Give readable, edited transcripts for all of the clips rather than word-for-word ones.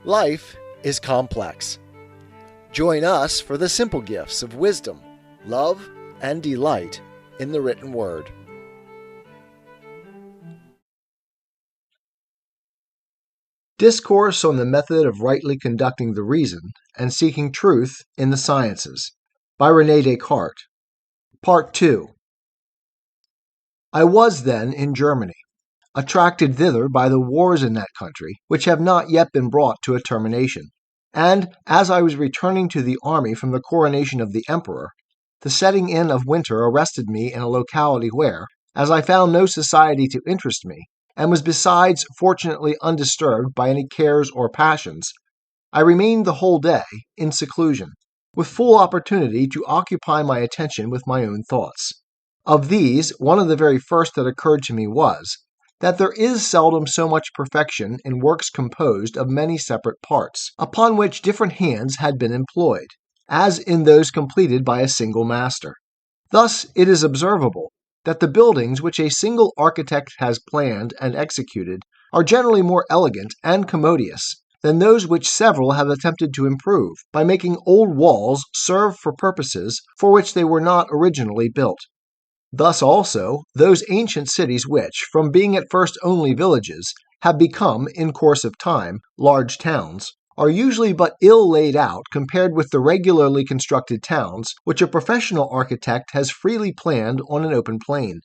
Life is complex. Join us for the simple gifts of wisdom, love, and delight in the written word. Discourse on the Method of Rightly Conducting the Reason and Seeking Truth in the Sciences by Rene Descartes. Part 2. I was then in Germany, attracted thither by the wars in that country, which have not yet been brought to a termination. And as I was returning to the army from the coronation of the emperor, the setting in of winter arrested me in a locality where, as I found no society to interest me, and was besides fortunately undisturbed by any cares or passions, I remained the whole day in seclusion, with full opportunity to occupy my attention with my own thoughts. Of these, one of the very first that occurred to me was, that there is seldom so much perfection in works composed of many separate parts, upon which different hands had been employed, as in those completed by a single master. Thus it is observable that the buildings which a single architect has planned and executed are generally more elegant and commodious than those which several have attempted to improve, by making old walls serve for purposes for which they were not originally built. Thus also, those ancient cities which, from being at first only villages, have become, in course of time, large towns, are usually but ill laid out compared with the regularly constructed towns which a professional architect has freely planned on an open plain.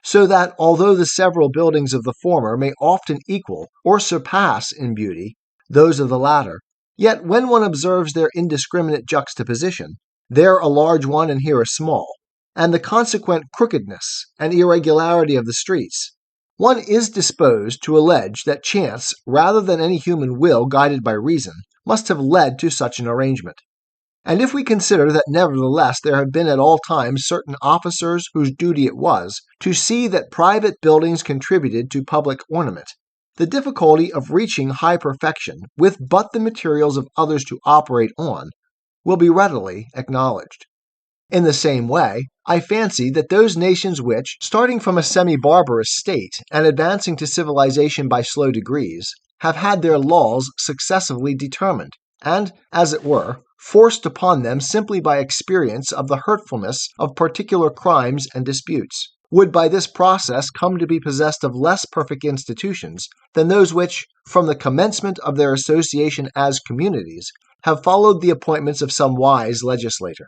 So that, although the several buildings of the former may often equal or surpass in beauty those of the latter, yet when one observes their indiscriminate juxtaposition, there a large one and here a small, and the consequent crookedness and irregularity of the streets, one is disposed to allege that chance, rather than any human will guided by reason, must have led to such an arrangement. And if we consider that nevertheless there have been at all times certain officers whose duty it was to see that private buildings contributed to public ornament, the difficulty of reaching high perfection with but the materials of others to operate on will be readily acknowledged. In the same way, I fancy that those nations which, starting from a semi-barbarous state and advancing to civilization by slow degrees, have had their laws successively determined, and, as it were, forced upon them simply by experience of the hurtfulness of particular crimes and disputes, would by this process come to be possessed of less perfect institutions than those which, from the commencement of their association as communities, have followed the appointments of some wise legislator.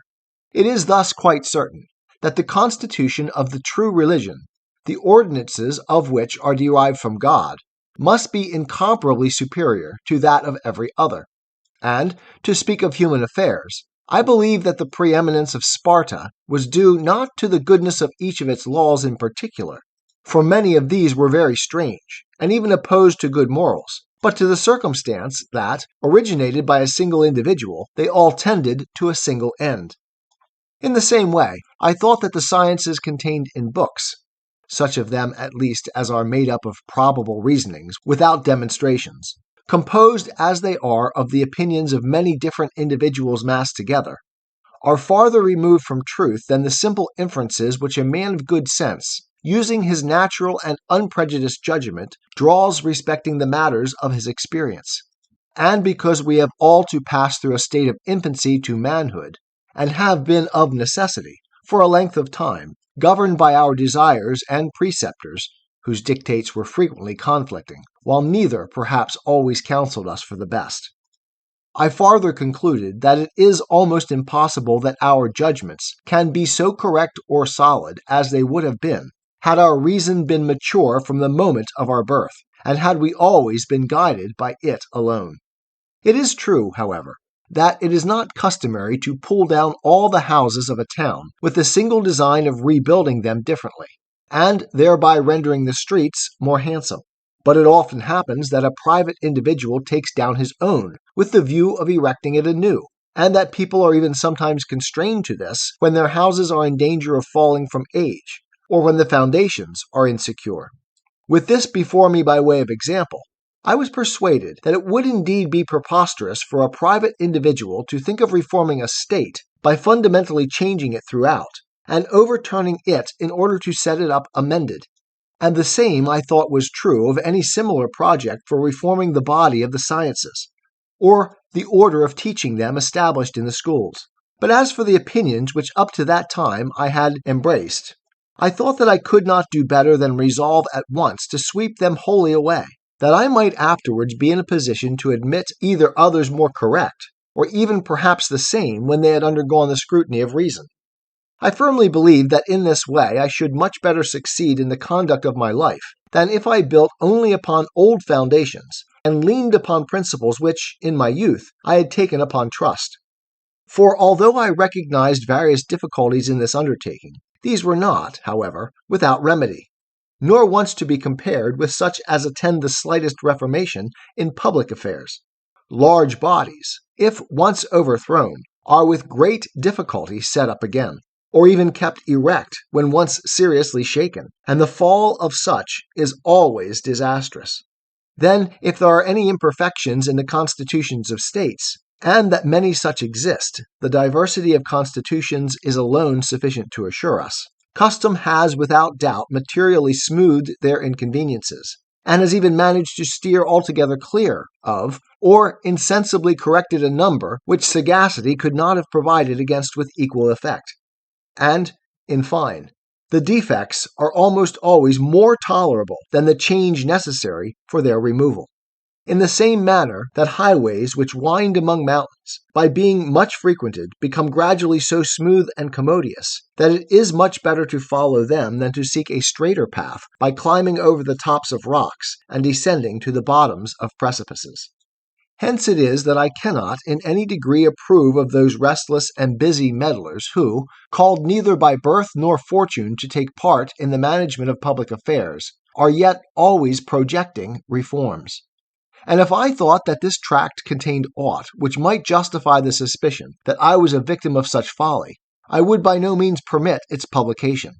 It is thus quite certain that the constitution of the true religion, the ordinances of which are derived from God, must be incomparably superior to that of every other. And, to speak of human affairs, I believe that the preeminence of Sparta was due not to the goodness of each of its laws in particular, for many of these were very strange, and even opposed to good morals, but to the circumstance that, originated by a single individual, they all tended to a single end. In the same way, I thought that the sciences contained in books, such of them at least as are made up of probable reasonings without demonstrations, composed as they are of the opinions of many different individuals massed together, are farther removed from truth than the simple inferences which a man of good sense, using his natural and unprejudiced judgment, draws respecting the matters of his experience. And because we have all to pass through a state of infancy to manhood, and have been of necessity, for a length of time, governed by our desires and preceptors, whose dictates were frequently conflicting, while neither perhaps always counseled us for the best. I farther concluded that it is almost impossible that our judgments can be so correct or solid as they would have been, had our reason been mature from the moment of our birth, and had we always been guided by it alone. It is true, however, that it is not customary to pull down all the houses of a town with the single design of rebuilding them differently, and thereby rendering the streets more handsome. But it often happens that a private individual takes down his own with the view of erecting it anew, and that people are even sometimes constrained to this when their houses are in danger of falling from age, or when the foundations are insecure. With this before me by way of example, I was persuaded that it would indeed be preposterous for a private individual to think of reforming a state by fundamentally changing it throughout, and overturning it in order to set it up amended. And the same I thought was true of any similar project for reforming the body of the sciences. or the order of teaching them established in the schools. But as for the opinions which up to that time I had embraced, I thought that I could not do better than resolve at once to sweep them wholly away, that I might afterwards be in a position to admit either others more correct, or even perhaps the same when they had undergone the scrutiny of reason. I firmly believed that in this way I should much better succeed in the conduct of my life than if I built only upon old foundations and leaned upon principles which, in my youth, I had taken upon trust. For although I recognized various difficulties in this undertaking, these were not, however, without remedy, nor once to be compared with such as attend the slightest reformation in public affairs. Large bodies, if once overthrown, are with great difficulty set up again, or even kept erect when once seriously shaken, and the fall of such is always disastrous. Then, if there are any imperfections in the constitutions of states, and that many such exist, the diversity of constitutions is alone sufficient to assure us. Custom has without doubt materially smoothed their inconveniences, and has even managed to steer altogether clear of, or insensibly corrected a number which sagacity could not have provided against with equal effect. And, in fine, the defects are almost always more tolerable than the change necessary for their removal. In the same manner that highways which wind among mountains, by being much frequented, become gradually so smooth and commodious that it is much better to follow them than to seek a straighter path by climbing over the tops of rocks and descending to the bottoms of precipices. Hence it is that I cannot in any degree approve of those restless and busy meddlers who, called neither by birth nor fortune to take part in the management of public affairs, are yet always projecting reforms. And if I thought that this tract contained aught which might justify the suspicion that I was a victim of such folly, I would by no means permit its publication.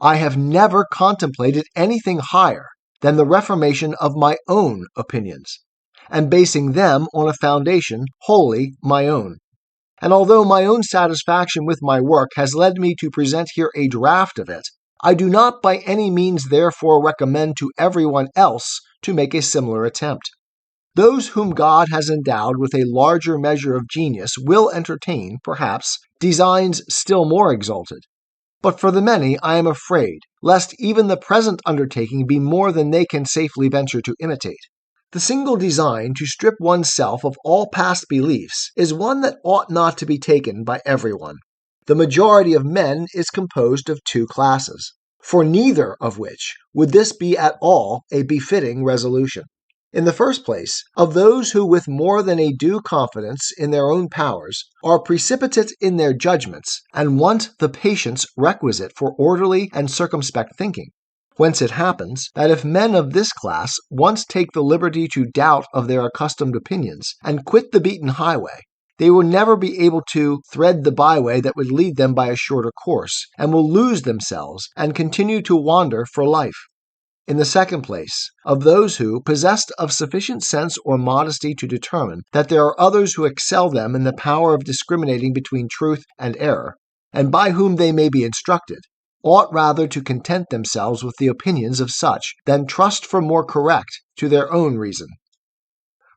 I have never contemplated anything higher than the reformation of my own opinions, and basing them on a foundation wholly my own. And although my own satisfaction with my work has led me to present here a draft of it, I do not by any means therefore recommend to everyone else to make a similar attempt. Those whom God has endowed with a larger measure of genius will entertain, perhaps, designs still more exalted. But for the many I am afraid, lest even the present undertaking be more than they can safely venture to imitate. The single design to strip oneself of all past beliefs is one that ought not to be taken by everyone. The majority of men is composed of two classes, for neither of which would this be at all a befitting resolution. In the first place, of those who with more than a due confidence in their own powers are precipitate in their judgments and want the patience requisite for orderly and circumspect thinking. Whence it happens that if men of this class once take the liberty to doubt of their accustomed opinions and quit the beaten highway, they will never be able to thread the byway that would lead them by a shorter course, and will lose themselves and continue to wander for life. In the second place, of those who, possessed of sufficient sense or modesty to determine that there are others who excel them in the power of discriminating between truth and error, and by whom they may be instructed, ought rather to content themselves with the opinions of such than trust for more correct to their own reason.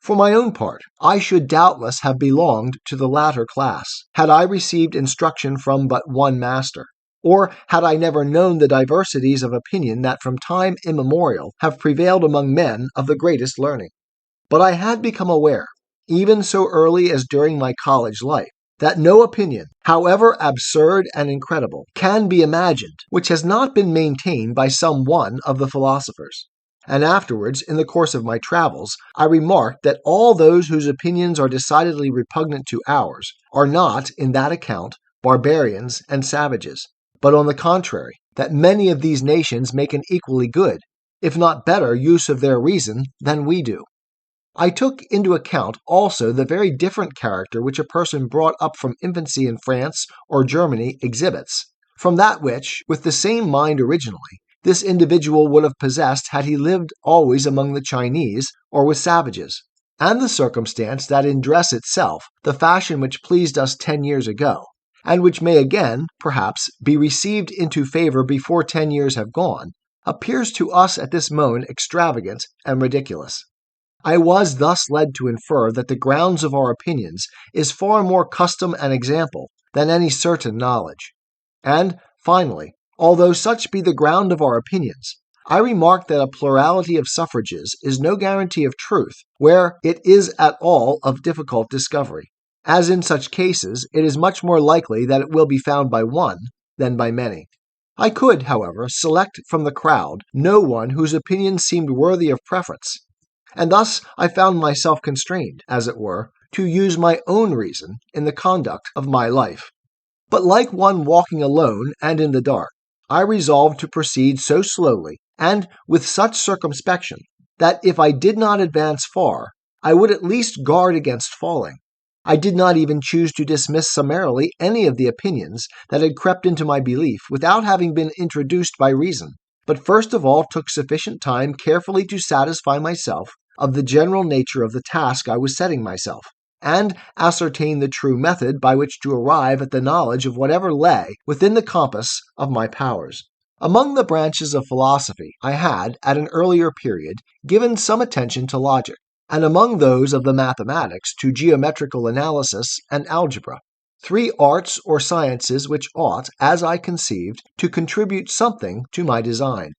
For my own part, I should doubtless have belonged to the latter class, had I received instruction from but one master, or had I never known the diversities of opinion that from time immemorial have prevailed among men of the greatest learning. But I had become aware, even so early as during my college life, that no opinion, however absurd and incredible, can be imagined which has not been maintained by some one of the philosophers. And afterwards, in the course of my travels, I remarked that all those whose opinions are decidedly repugnant to ours are not, in that account, barbarians and savages, but on the contrary, that many of these nations make an equally good, if not better, use of their reason than we do. I took into account also the very different character which a person brought up from infancy in France or Germany exhibits, from that which, with the same mind originally, this individual would have possessed had he lived always among the Chinese or with savages, and the circumstance that in dress itself, the fashion which pleased us 10 years ago, and which may again, perhaps, be received into favor before 10 years have gone, appears to us at this moment extravagant and ridiculous. I was thus led to infer that the grounds of our opinions is far more custom and example than any certain knowledge. And, finally, although such be the ground of our opinions, I remark that a plurality of suffrages is no guarantee of truth, where it is at all of difficult discovery, as in such cases it is much more likely that it will be found by one than by many. I could, however, select from the crowd no one whose opinion seemed worthy of preference, and thus I found myself constrained, as it were, to use my own reason in the conduct of my life. But like one walking alone and in the dark, I resolved to proceed so slowly and with such circumspection that if I did not advance far, I would at least guard against falling. I did not even choose to dismiss summarily any of the opinions that had crept into my belief without having been introduced by reason, but first of all took sufficient time carefully to satisfy myself of the general nature of the task I was setting myself, and ascertain the true method by which to arrive at the knowledge of whatever lay within the compass of my powers. Among the branches of philosophy, I had, at an earlier period, given some attention to logic, and among those of the mathematics to geometrical analysis and algebra, three arts or sciences which ought, as I conceived, to contribute something to my design.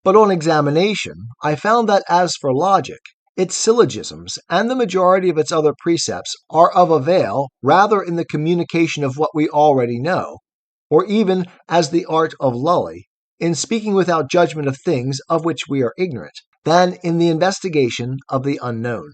But on examination, I found that as for logic, its syllogisms and the majority of its other precepts are of avail rather in the communication of what we already know, or even as the art of Lully, in speaking without judgment of things of which we are ignorant, than in the investigation of the unknown.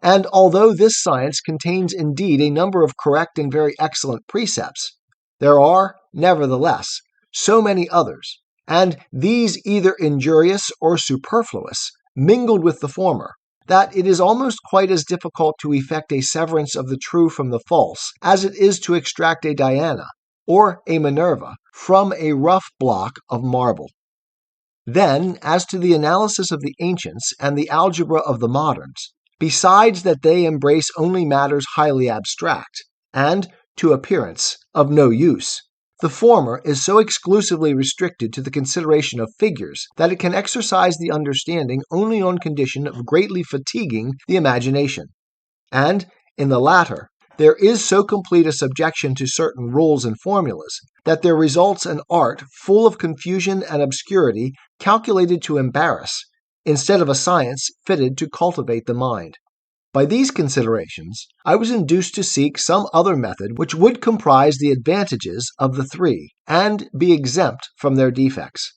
And although this science contains indeed a number of correct and very excellent precepts, there are, nevertheless, so many others, and these either injurious or superfluous, mingled with the former, that it is almost quite as difficult to effect a severance of the true from the false as it is to extract a Diana or a Minerva from a rough block of marble. Then, as to the analysis of the ancients and the algebra of the moderns, besides that they embrace only matters highly abstract, and, to appearance, of no use, the former is so exclusively restricted to the consideration of figures that it can exercise the understanding only on condition of greatly fatiguing the imagination. And, in the latter, there is so complete a subjection to certain rules and formulas that there results an art full of confusion and obscurity calculated to embarrass, instead of a science fitted to cultivate the mind. By these considerations, I was induced to seek some other method which would comprise the advantages of the three, and be exempt from their defects.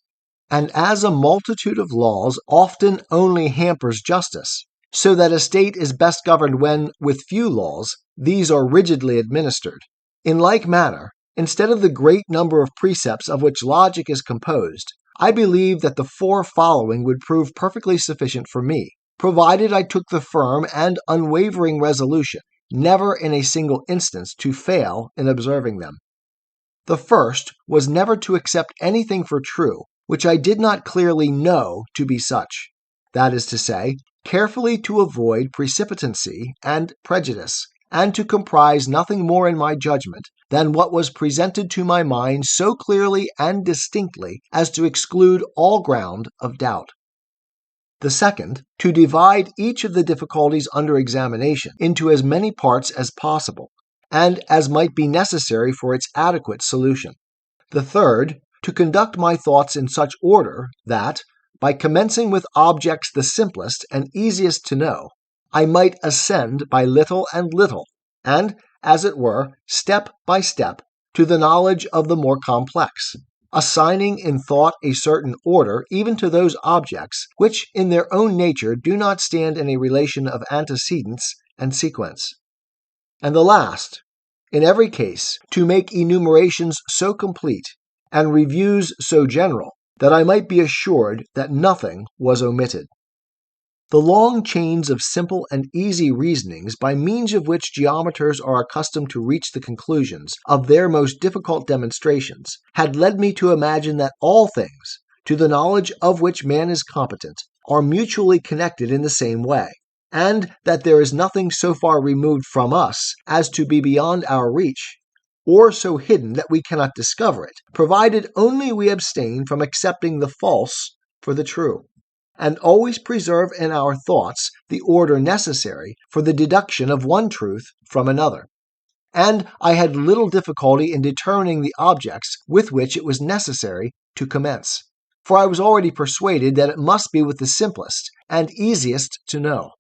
And as a multitude of laws often only hampers justice, so that a state is best governed when, with few laws, these are rigidly administered, in like manner, instead of the great number of precepts of which logic is composed, I believe that the four following would prove perfectly sufficient for me, provided I took the firm and unwavering resolution never in a single instance to fail in observing them. The first was never to accept anything for true which I did not clearly know to be such, that is to say, carefully to avoid precipitancy and prejudice, and to comprise nothing more in my judgment than what was presented to my mind so clearly and distinctly as to exclude all ground of doubt. The second, to divide each of the difficulties under examination into as many parts as possible, and as might be necessary for its adequate solution. The third, to conduct my thoughts in such order that, by commencing with objects the simplest and easiest to know, I might ascend by little and little, and, as it were, step by step, to the knowledge of the more complex, assigning in thought a certain order even to those objects which in their own nature do not stand in a relation of antecedence and sequence. And the last, in every case, to make enumerations so complete and reviews so general that I might be assured that nothing was omitted. The long chains of simple and easy reasonings by means of which geometers are accustomed to reach the conclusions of their most difficult demonstrations had led me to imagine that all things, to the knowledge of which man is competent, are mutually connected in the same way, and that there is nothing so far removed from us as to be beyond our reach, or so hidden that we cannot discover it, provided only we abstain from accepting the false for the true. and always preserve in our thoughts the order necessary for the deduction of one truth from another. And I had little difficulty in determining the objects with which it was necessary to commence, for I was already persuaded that it must be with the simplest and easiest to know.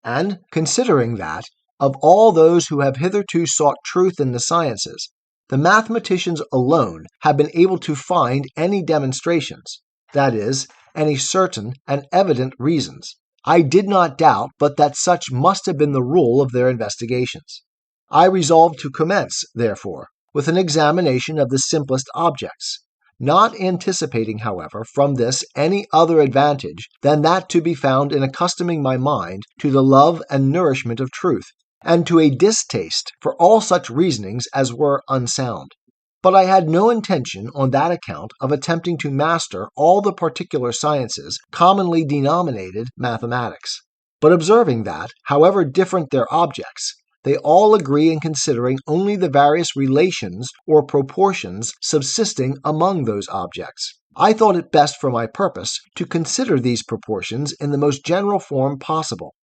And considering that, of all those who have hitherto sought truth in the sciences, the mathematicians alone have been able to find any demonstrations, that is, any certain and evident reasons, I did not doubt but that such must have been the rule of their investigations. I resolved to commence, therefore, with an examination of the simplest objects, not anticipating, however, from this any other advantage than that to be found in accustoming my mind to the love and nourishment of truth, and to a distaste for all such reasonings as were unsound. But I had no intention on that account of attempting to master all the particular sciences commonly denominated mathematics, but observing that, however different their objects, they all agree in considering only the various relations or proportions subsisting among those objects. I thought it best for my purpose to consider these proportions in the most general form possible,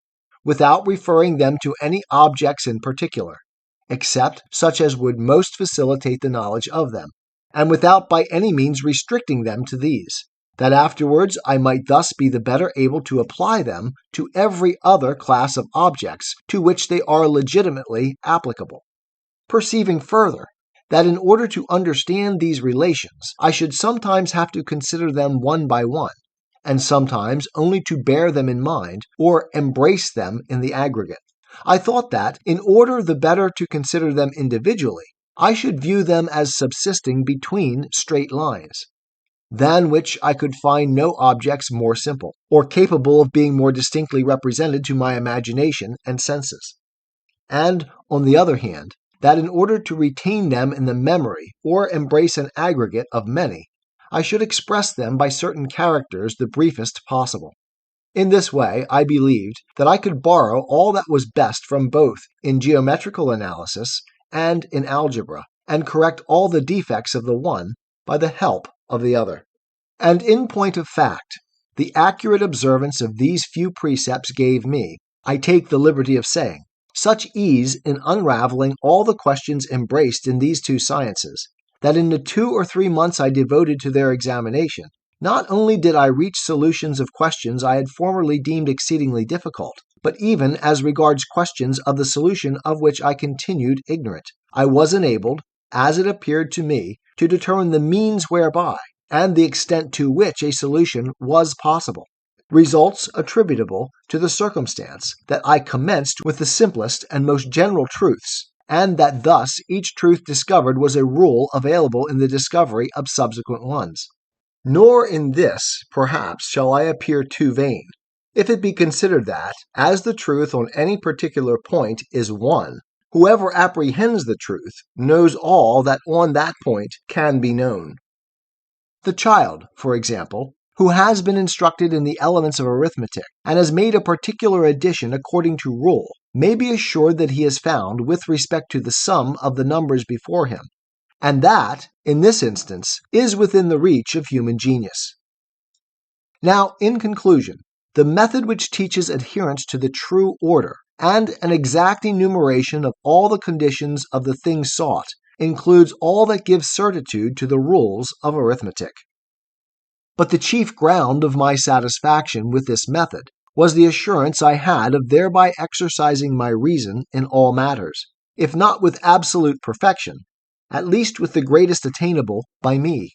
without referring them to any objects in particular, except such as would most facilitate the knowledge of them, and without by any means restricting them to these, that afterwards I might thus be the better able to apply them to every other class of objects to which they are legitimately applicable. Perceiving further, that in order to understand these relations, I should sometimes have to consider them one by one, and sometimes only to bear them in mind or embrace them in the aggregate, I thought that, in order the better to consider them individually, I should view them as subsisting between straight lines, than which I could find no objects more simple, or capable of being more distinctly represented to my imagination and senses. And, on the other hand, that in order to retain them in the memory or embrace an aggregate of many, I should express them by certain characters the briefest possible. In this way, I believed that I could borrow all that was best from both in geometrical analysis and in algebra, and correct all the defects of the one by the help of the other. And in point of fact, the accurate observance of these few precepts gave me, I take the liberty of saying, such ease in unraveling all the questions embraced in these two sciences, that in the 2 or 3 months I devoted to their examination, not only did I reach solutions of questions I had formerly deemed exceedingly difficult, but even as regards questions of the solution of which I continued ignorant, I was enabled, as it appeared to me, to determine the means whereby, and the extent to which a solution was possible. Results attributable to the circumstance that I commenced with the simplest and most general truths, and that thus each truth discovered was a rule available in the discovery of subsequent ones. Nor in this, perhaps, shall I appear too vain, if it be considered that, as the truth on any particular point is one, whoever apprehends the truth knows all that on that point can be known. The child, for example, who has been instructed in the elements of arithmetic, and has made a particular addition according to rule, may be assured that he has found, with respect to the sum of the numbers before him, and that, in this instance, is within the reach of human genius. Now, in conclusion, the method which teaches adherence to the true order, and an exact enumeration of all the conditions of the thing sought, includes all that gives certitude to the rules of arithmetic. But the chief ground of my satisfaction with this method was the assurance I had of thereby exercising my reason in all matters, if not with absolute perfection, at least with the greatest attainable by me.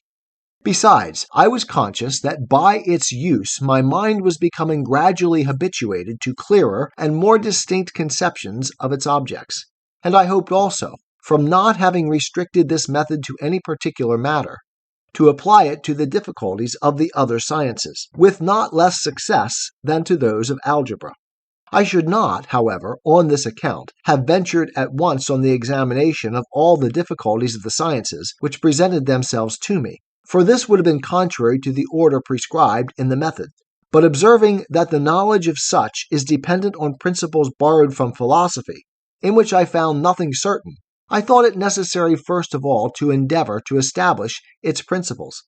Besides, I was conscious that by its use my mind was becoming gradually habituated to clearer and more distinct conceptions of its objects, and I hoped also, from not having restricted this method to any particular matter, to apply it to the difficulties of the other sciences, with not less success than to those of algebra. I should not, however, on this account, have ventured at once on the examination of all the difficulties of the sciences which presented themselves to me, for this would have been contrary to the order prescribed in the method. But observing that the knowledge of such is dependent on principles borrowed from philosophy, in which I found nothing certain, I thought it necessary first of all to endeavor to establish its principles.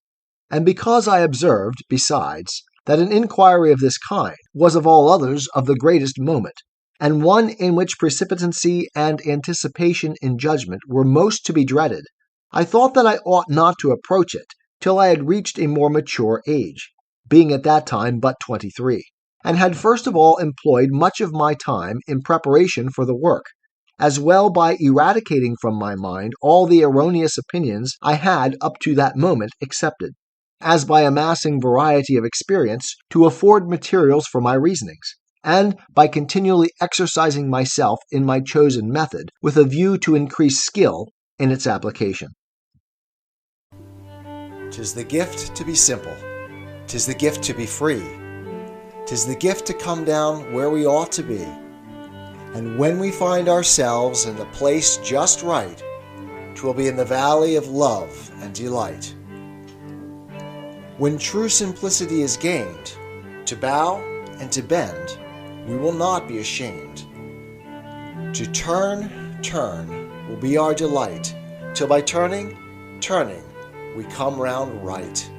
And because I observed, besides, that an inquiry of this kind was of all others of the greatest moment, and one in which precipitancy and anticipation in judgment were most to be dreaded, I thought that I ought not to approach it till I had reached a more mature age, being at that time but 23, and had first of all employed much of my time in preparation for the work, as well by eradicating from my mind all the erroneous opinions I had up to that moment accepted, as by amassing variety of experience to afford materials for my reasonings, and by continually exercising myself in my chosen method with a view to increase skill in its application. 'Tis the gift to be simple, 'tis the gift to be free, 'tis the gift to come down where we ought to be, and when we find ourselves in the place just right, 'twill be in the valley of love and delight. When true simplicity is gained, to bow and to bend, we will not be ashamed. To turn will be our delight, till by turning, we come round right.